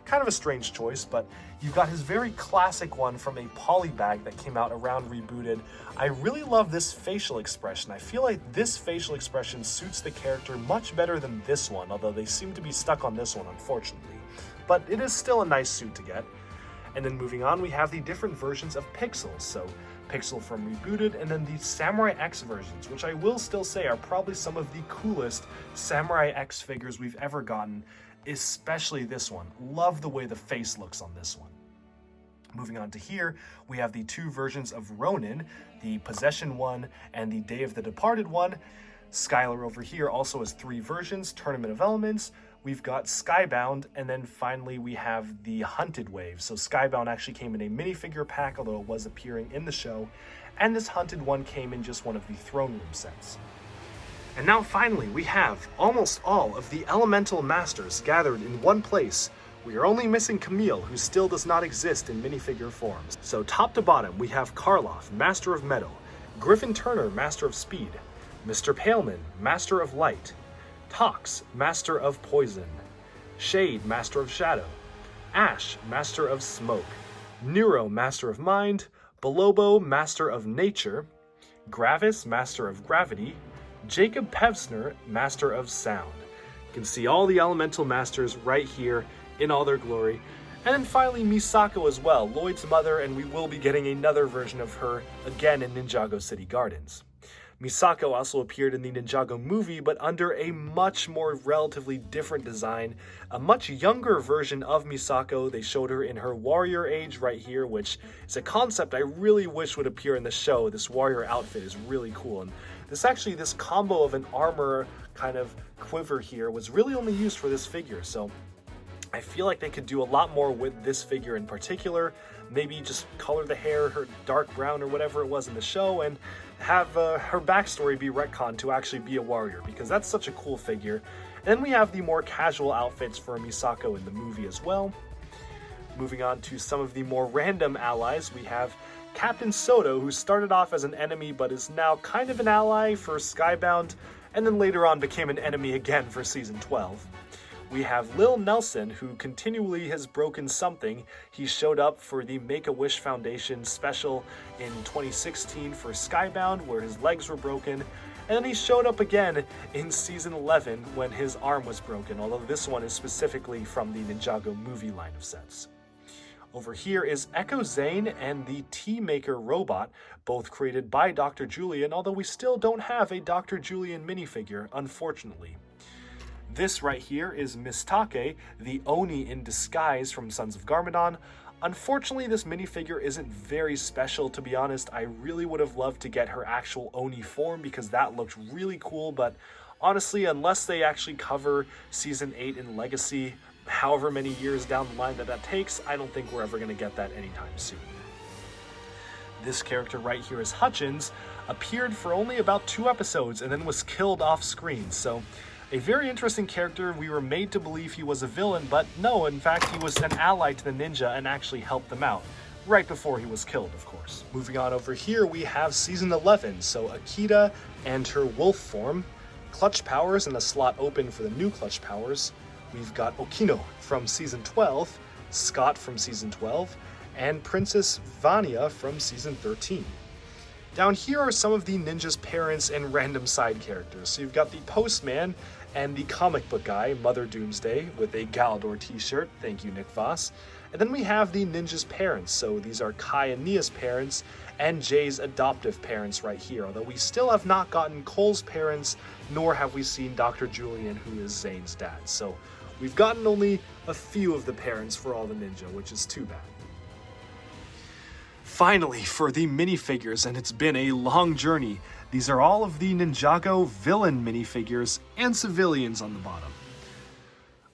kind of a strange choice. But you've got his very classic one from a poly bag that came out around Rebooted. I really love this facial expression. I feel like this facial expression suits the character much better than this one, although they seem to be stuck on this one, unfortunately. But it is still a nice suit to get. And then moving on, we have the different versions of Pixels. So Pixel from Rebooted, and then the Samurai X versions, which I will still say are probably some of the coolest Samurai X figures we've ever gotten, especially this one. Love the way the face looks on this one. Moving on to here, we have the 2 versions of Ronin, the Possession one and the Day of the Departed one. Skylar over here also has 3 versions, Tournament of Elements. We've got Skybound, and then finally we have the Hunted Wave. So Skybound actually came in a minifigure pack, although it was appearing in the show, and this Hunted one came in just one of the Throne Room sets. And now finally, we have almost all of the Elemental Masters gathered in one place. We are only missing Camille, who still does not exist in minifigure forms. So top to bottom, we have Karloff, Master of Metal, Griffin Turner, Master of Speed, Mr. Paleman, Master of Light, Tox, Master of Poison, Shade, Master of Shadow, Ash, Master of Smoke, Nero, Master of Mind, Bolobo, Master of Nature, Gravis, Master of Gravity, Jacob Pevsner, Master of Sound. You can see all the Elemental Masters right here in all their glory. And then finally Misako as well, Lloyd's mother, and we will be getting another version of her again in Ninjago City Gardens. Misako also appeared in the Ninjago movie, but under a much more relatively different design. A much younger version of Misako. They showed her in her warrior age right here, which is a concept I really wish would appear in the show. This warrior outfit is really cool. And this combo of an armor kind of quiver here was really only used for this figure. So I feel like they could do a lot more with this figure in particular. Maybe just color the hair her dark brown or whatever it was in the show, and have her backstory be retconned to actually be a warrior, because that's such a cool figure. And then we have the more casual outfits for Misako in the movie as well. Moving on to some of the more random allies, we have Captain Soto, who started off as an enemy but is now kind of an ally for Skybound, and then later on became an enemy again for Season 12. We have Lil Nelson, who continually has broken something. He showed up for the Make-A-Wish Foundation special in 2016 for Skybound, where his legs were broken, and then he showed up again in Season 11 when his arm was broken, although this one is specifically from the Ninjago movie line of sets. Over here is Echo Zayn and the Tea Maker robot, both created by Dr. Julian, although we still don't have a Dr. Julian minifigure, unfortunately. This right here is Mistake, the Oni in disguise from Sons of Garmadon. Unfortunately, this minifigure isn't very special, to be honest. I really would have loved to get her actual Oni form because that looked really cool, but honestly, unless they actually cover Season 8 in Legacy, however many years down the line that takes, I don't think we're ever going to get that anytime soon. This character right here is Hutchins, appeared for only about 2 episodes and then was killed off screen, so a very interesting character. We were made to believe he was a villain, but no, in fact he was an ally to the ninja and actually helped them out, right before he was killed, of course. Moving on over here, we have Season 11, so Akita and her wolf form, clutch powers and a slot open for the new clutch powers. We've got Okino from Season 12, Scott from Season 12, and Princess Vanya from Season 13. Down here are some of the ninja's parents and random side characters. So you've got the Postman and the comic book guy, Mother Doomsday, with a Galador t-shirt. Thank you, Nick Voss. And then we have the ninja's parents. So these are Kai and Nia's parents and Jay's adoptive parents right here. Although we still have not gotten Cole's parents, nor have we seen Dr. Julian, who is Zane's dad. So we've gotten only a few of the parents for all the ninja, which is too bad. Finally, for the minifigures, and it's been a long journey, these are all of the Ninjago villain minifigures and civilians on the bottom.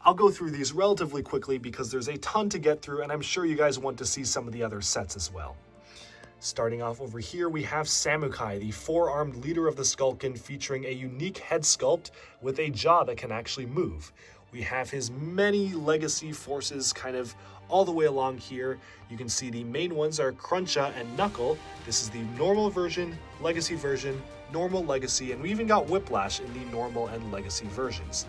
I'll go through these relatively quickly because there's a ton to get through, and I'm sure you guys want to see some of the other sets as well. Starting off over here, we have Samukai, the 4-armed leader of the Skulkin, featuring a unique head sculpt with a jaw that can actually move. We have his many legacy forces kind of all the way along here. You can see the main ones are Cruncha and Knuckle. This is the normal version, legacy version, normal, legacy, and we even got Whiplash in the normal and legacy versions.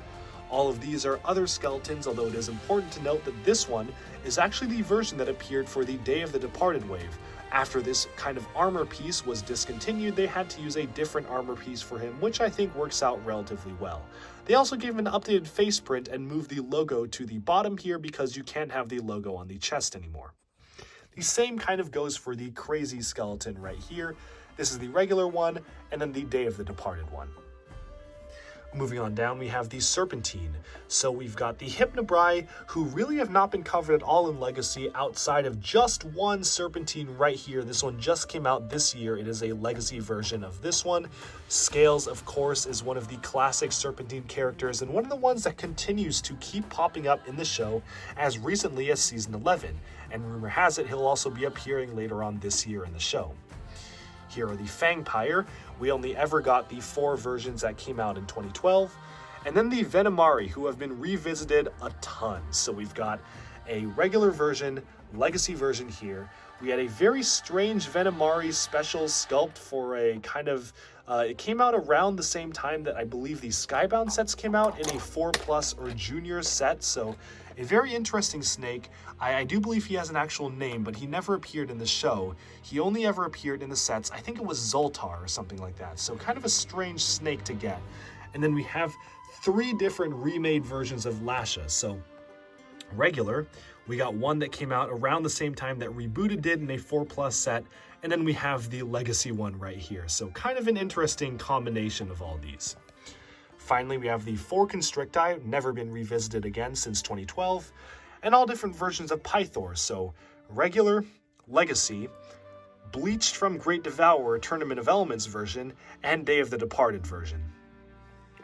All of these are other skeletons, although it is important to note that this one is actually the version that appeared for the Day of the Departed wave. After this kind of armor piece was discontinued, they had to use a different armor piece for him, which I think works out relatively well. They also gave him an updated face print and moved the logo to the bottom here because you can't have the logo on the chest anymore. The same kind of goes for the crazy skeleton right here. This is the regular one, and then the Day of the Departed one. Moving on down, we have the Serpentine. So we've got the Hypnobrai, who really have not been covered at all in Legacy outside of just one Serpentine right here. This one just came out this year. It is a Legacy version of this one. Scales, of course, is one of the classic Serpentine characters and one of the ones that continues to keep popping up in the show as recently as Season 11. And rumor has it he'll also be appearing later on this year in the show. Here are the Fangpire. We only ever got the 4 versions that came out in 2012. And then the Venomari, who have been revisited a ton. So we've got a regular version, legacy version here. We had a very strange Venomari special sculpt for a kind of, it came out around the same time that I believe the Skybound sets came out in a 4+ or junior set. So a very interesting snake. I do believe he has an actual name, but he never appeared in the show. He only ever appeared in the sets. I think it was Zoltar or something like that. So kind of a strange snake to get. And then we have 3 different remade versions of Lasha. So regular, we got one that came out around the same time that Rebooted did in a 4+ set. And then we have the legacy one right here. So kind of an interesting combination of all these. Finally, we have the 4 Constricti, never been revisited again since 2012, and all different versions of Pythor, so regular, legacy, bleached from Great Devourer Tournament of Elements version, and Day of the Departed version.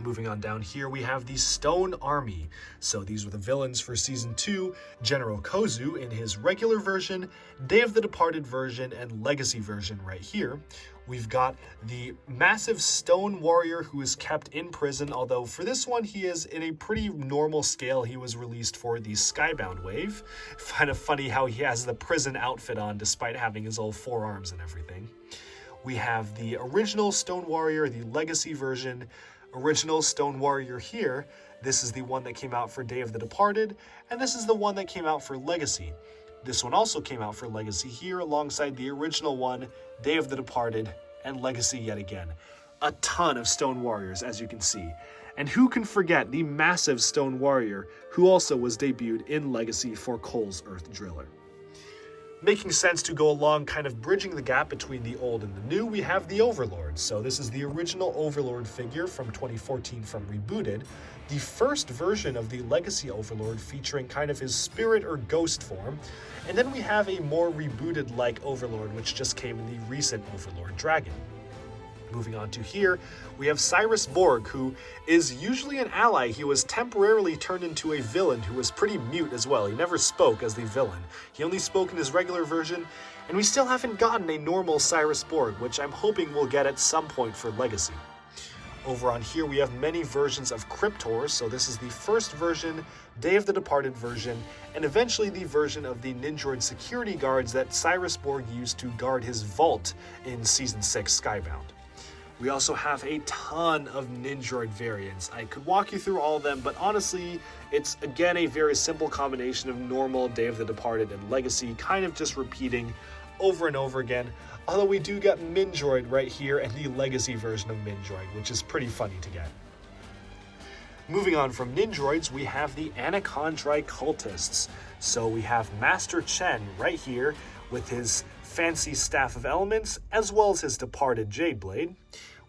Moving on down here, we have the Stone Army. So these were the villains for Season 2, General Kozu in his regular version, Day of the Departed version, and Legacy version right here. We've got the massive Stone Warrior who is kept in prison, although for this one he is in a pretty normal scale. He was released for the Skybound wave. Kind of funny how he has the prison outfit on despite having his old forearms and everything. We have the original Stone Warrior, the Legacy version, original Stone Warrior here. This is the one that came out for Day of the Departed, and this is the one that came out for Legacy. This one also came out for Legacy here alongside the original one, Day of the Departed, and Legacy yet again. A ton of Stone Warriors, as you can see. And who can forget the massive Stone Warrior, who also was debuted in Legacy for Cole's Earth Driller. Making sense to go along, kind of bridging the gap between the old and the new, we have the Overlords. So this is the original Overlord figure from 2014 from Rebooted, the first version of the Legacy Overlord featuring kind of his spirit or ghost form. And then we have a more Rebooted-like Overlord, which just came in the recent Overlord Dragon. Moving on to here, we have Cyrus Borg, who is usually an ally. He was temporarily turned into a villain who was pretty mute as well. He never spoke as the villain. He only spoke in his regular version, and we still haven't gotten a normal Cyrus Borg, which I'm hoping we'll get at some point for Legacy. Over on here, we have many versions of Kryptor, so this is the first version, Day of the Departed version, and eventually the version of the Ninjord security guards that Cyrus Borg used to guard his vault in Season 6 Skybound. We also have a ton of Ninjord variants. I could walk you through all of them, but honestly, it's again a very simple combination of normal, Day of the Departed, and Legacy, kind of just repeating over and over again. Although we do get Minjord right here and the Legacy version of Minjord, which is pretty funny to get. Moving on from Ninjords, we have the Anacondrai Cultists. So we have Master Chen right here with his fancy Staff of Elements, as well as his departed Jade Blade.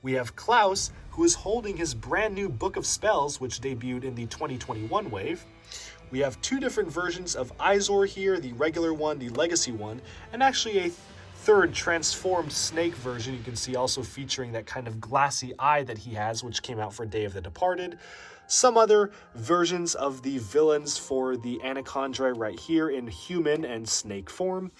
We have Klaus, who is holding his brand new Book of Spells, which debuted in the 2021 wave. We have two different versions of Izor here, the regular one, the Legacy one, and actually a third transformed snake version you can see also featuring that kind of glassy eye that he has, which came out for Day of the Departed. Some other versions of the villains for the Anacondrai right here in human and snake form.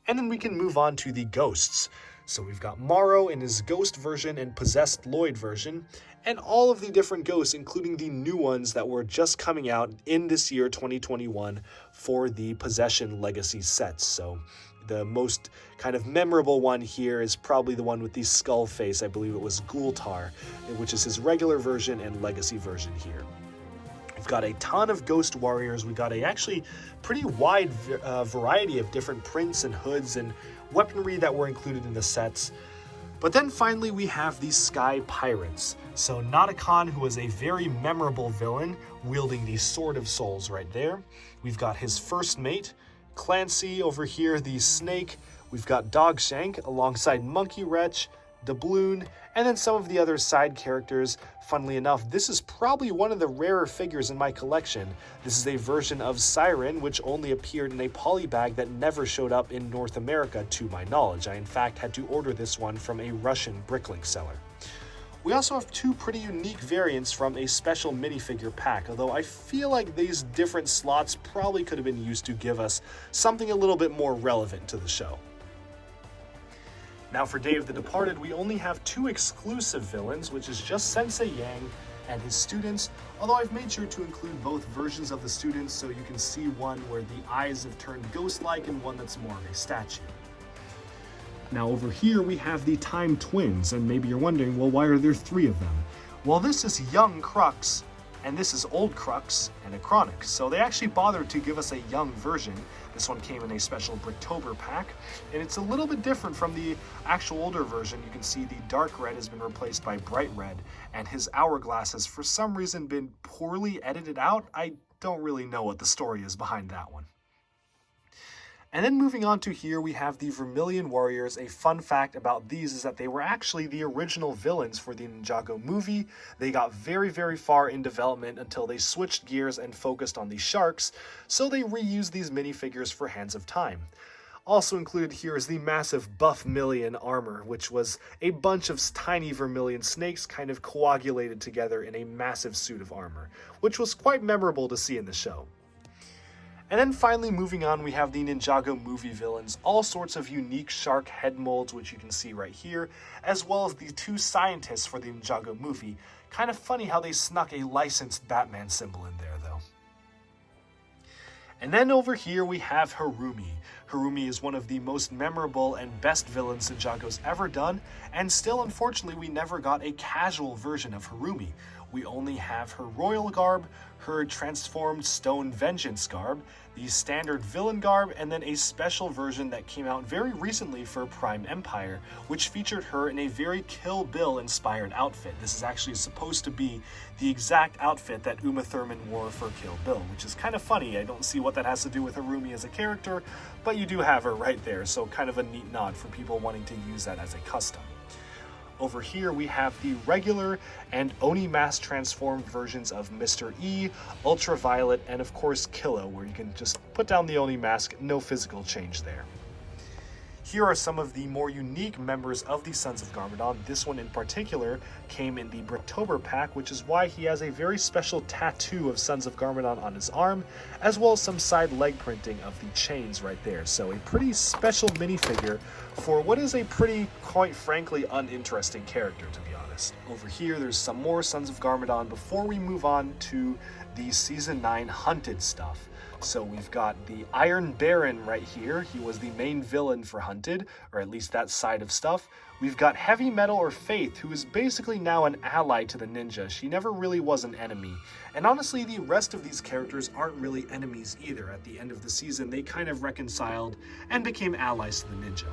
And then we can move on to the ghosts. So we've got Morrow in his ghost version and possessed Lloyd version, and all of the different ghosts, including the new ones that were just coming out in this year, 2021, for the Possession Legacy sets. So the most kind of memorable one here is probably the one with the skull face. I believe it was Gultar, which is his regular version and Legacy version here. We've got a ton of Ghost Warriors. We got a actually pretty wide variety of different prints and hoods and weaponry that were included in the sets. But then finally we have the Sky Pirates. So Natakan, who is a very memorable villain, wielding the Sword of Souls right there. We've got his first mate, Clancy over here, the Snake. We've got Dogshank alongside Monkey Wretch, Doubloon, and then some of the other side characters. Funnily enough, this is probably one of the rarer figures in my collection. This is a version of Siren, which only appeared in a polybag that never showed up in North America to my knowledge. I in fact had to order this one from a Russian Bricklink seller. We also have two pretty unique variants from a special minifigure pack, although I feel like these different slots probably could have been used to give us something a little bit more relevant to the show. Now for Day of the Departed, we only have two exclusive villains, which is just Sensei Yang and his students, although I've made sure to include both versions of the students so you can see one where the eyes have turned ghost-like and one that's more of a statue. Now over here we have the Time Twins, and maybe you're wondering, well, why are there three of them? Well, this is Young Crux, and this is Old Crux and a Chronic. So they actually bothered to give us a young version. This one came in a special Bricktober pack, and it's a little bit different from the actual older version. You can see the dark red has been replaced by bright red, and his hourglass has for some reason been poorly edited out. I don't really know what the story is behind that one. And then moving on to here, we have the Vermilion Warriors. A fun fact about these is that they were actually the original villains for the Ninjago movie. They got very, very far in development until they switched gears and focused on the sharks, so they reused these minifigures for Hands of Time. Also included here is the massive Buff Million armor, which was a bunch of tiny Vermilion snakes kind of coagulated together in a massive suit of armor, which was quite memorable to see in the show. And then finally moving on, we have the Ninjago movie villains, all sorts of unique shark head molds, which you can see right here, as well as the two scientists for the Ninjago movie. Kind of funny how they snuck a licensed Batman symbol in there, though. And then over here we have Harumi. Harumi is one of the most memorable and best villains Ninjago's ever done, and still unfortunately we never got a casual version of Harumi. we only have her royal garb, her transformed stone vengeance garb, the standard villain garb, and then a special version that came out very recently for Prime Empire, which featured her in a very Kill Bill inspired outfit. This is actually supposed to be the exact outfit that Uma Thurman wore for Kill Bill, which is kind of funny. I don't see what that has to do with Harumi as a character, but you do have her right there, so kind of a neat nod for people wanting to use that as a custom. Over here we have the regular and Oni mask transformed versions of Mr. E, Ultraviolet, and of course Kilo, where you can just put down the Oni mask, no physical change there. Here are some of the more unique members of the Sons of Garmadon. This one in particular came in the Bricktober pack, which is why he has a very special tattoo of Sons of Garmadon on his arm, as well as some side leg printing of the chains right there. So a pretty special minifigure for what is a pretty, quite frankly, uninteresting character, to be honest. Over here, there's some more Sons of Garmadon before we move on to the Season 9 Hunted stuff. So we've got the Iron Baron right here. He was the main villain for Hunted, or at least that side of stuff. We've got Heavy Metal or Faith, who is basically now an ally to the ninja. She never really was an enemy. And honestly, the rest of these characters aren't really enemies either. At the end of the season, they kind of reconciled and became allies to the ninja.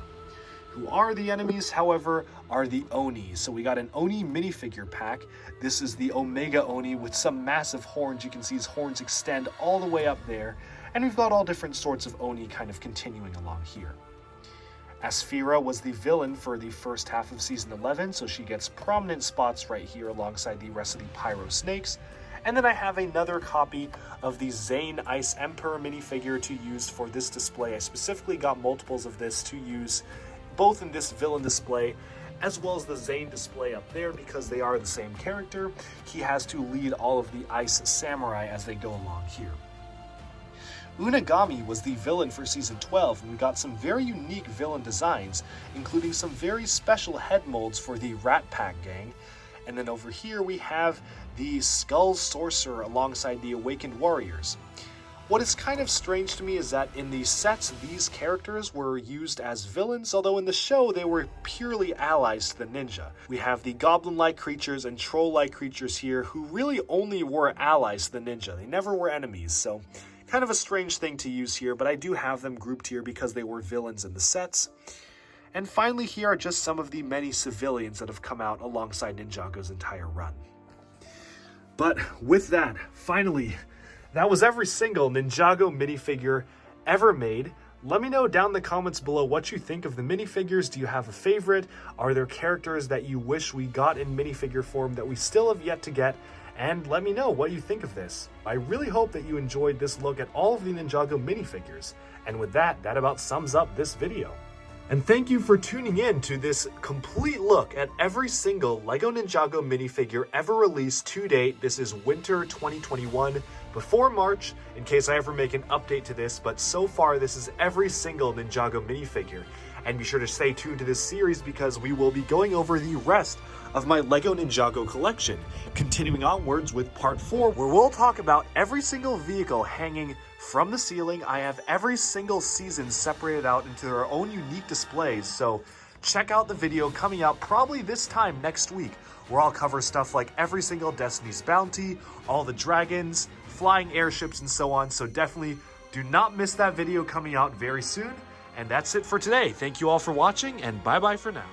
Who are the enemies, however, are the Oni. So we got an Oni minifigure pack. This is the Omega Oni with some massive horns. You can see his horns extend all the way up there. And we've got all different sorts of Oni kind of continuing along here. Asphira was the villain for the first half of Season 11, so she gets prominent spots right here alongside the rest of the Pyro Snakes. And then I have another copy of the Zayn Ice Emperor minifigure to use for this display. I specifically got multiples of this to use both in this villain display as well as the Zane display up there because they are the same character. He has to lead all of the Ice Samurai as they go along here. Unagami was the villain for Season 12, and we got some very unique villain designs, including some very special head molds for the Rat Pack gang. And then over here we have the Skull Sorcerer alongside the Awakened Warriors. What is kind of strange to me is that in the sets, these characters were used as villains, although in the show they were purely allies to the ninja. We have the goblin-like creatures and troll-like creatures here who really only were allies to the ninja. They never were enemies, so kind of a strange thing to use here, but I do have them grouped here because they were villains in the sets. And finally, here are just some of the many civilians that have come out alongside Ninjago's entire run. But with that, finally, that was every single Ninjago minifigure ever made. Let me know down in the comments below what you think of the minifigures. Do you have a favorite? Are there characters that you wish we got in minifigure form that we still have yet to get? And let me know what you think of this. I really hope that you enjoyed this look at all of the Ninjago minifigures. And with that, that about sums up this video. And thank you for tuning in to this complete look at every single LEGO Ninjago minifigure ever released to date. This is winter 2021, before March, in case I ever make an update to this, but so far this is every single Ninjago minifigure. And be sure to stay tuned to this series because we will be going over the rest of my LEGO Ninjago collection, continuing onwards with part 4, where we'll talk about every single vehicle hanging from the ceiling. I have every single season separated out into their own unique displays, so check out the video coming out probably this time next week, where I'll cover stuff like every single Destiny's Bounty, all the dragons, flying airships, and so on. So definitely do not miss that video coming out very soon. And that's it for today. Thank you all for watching, and bye-bye for now.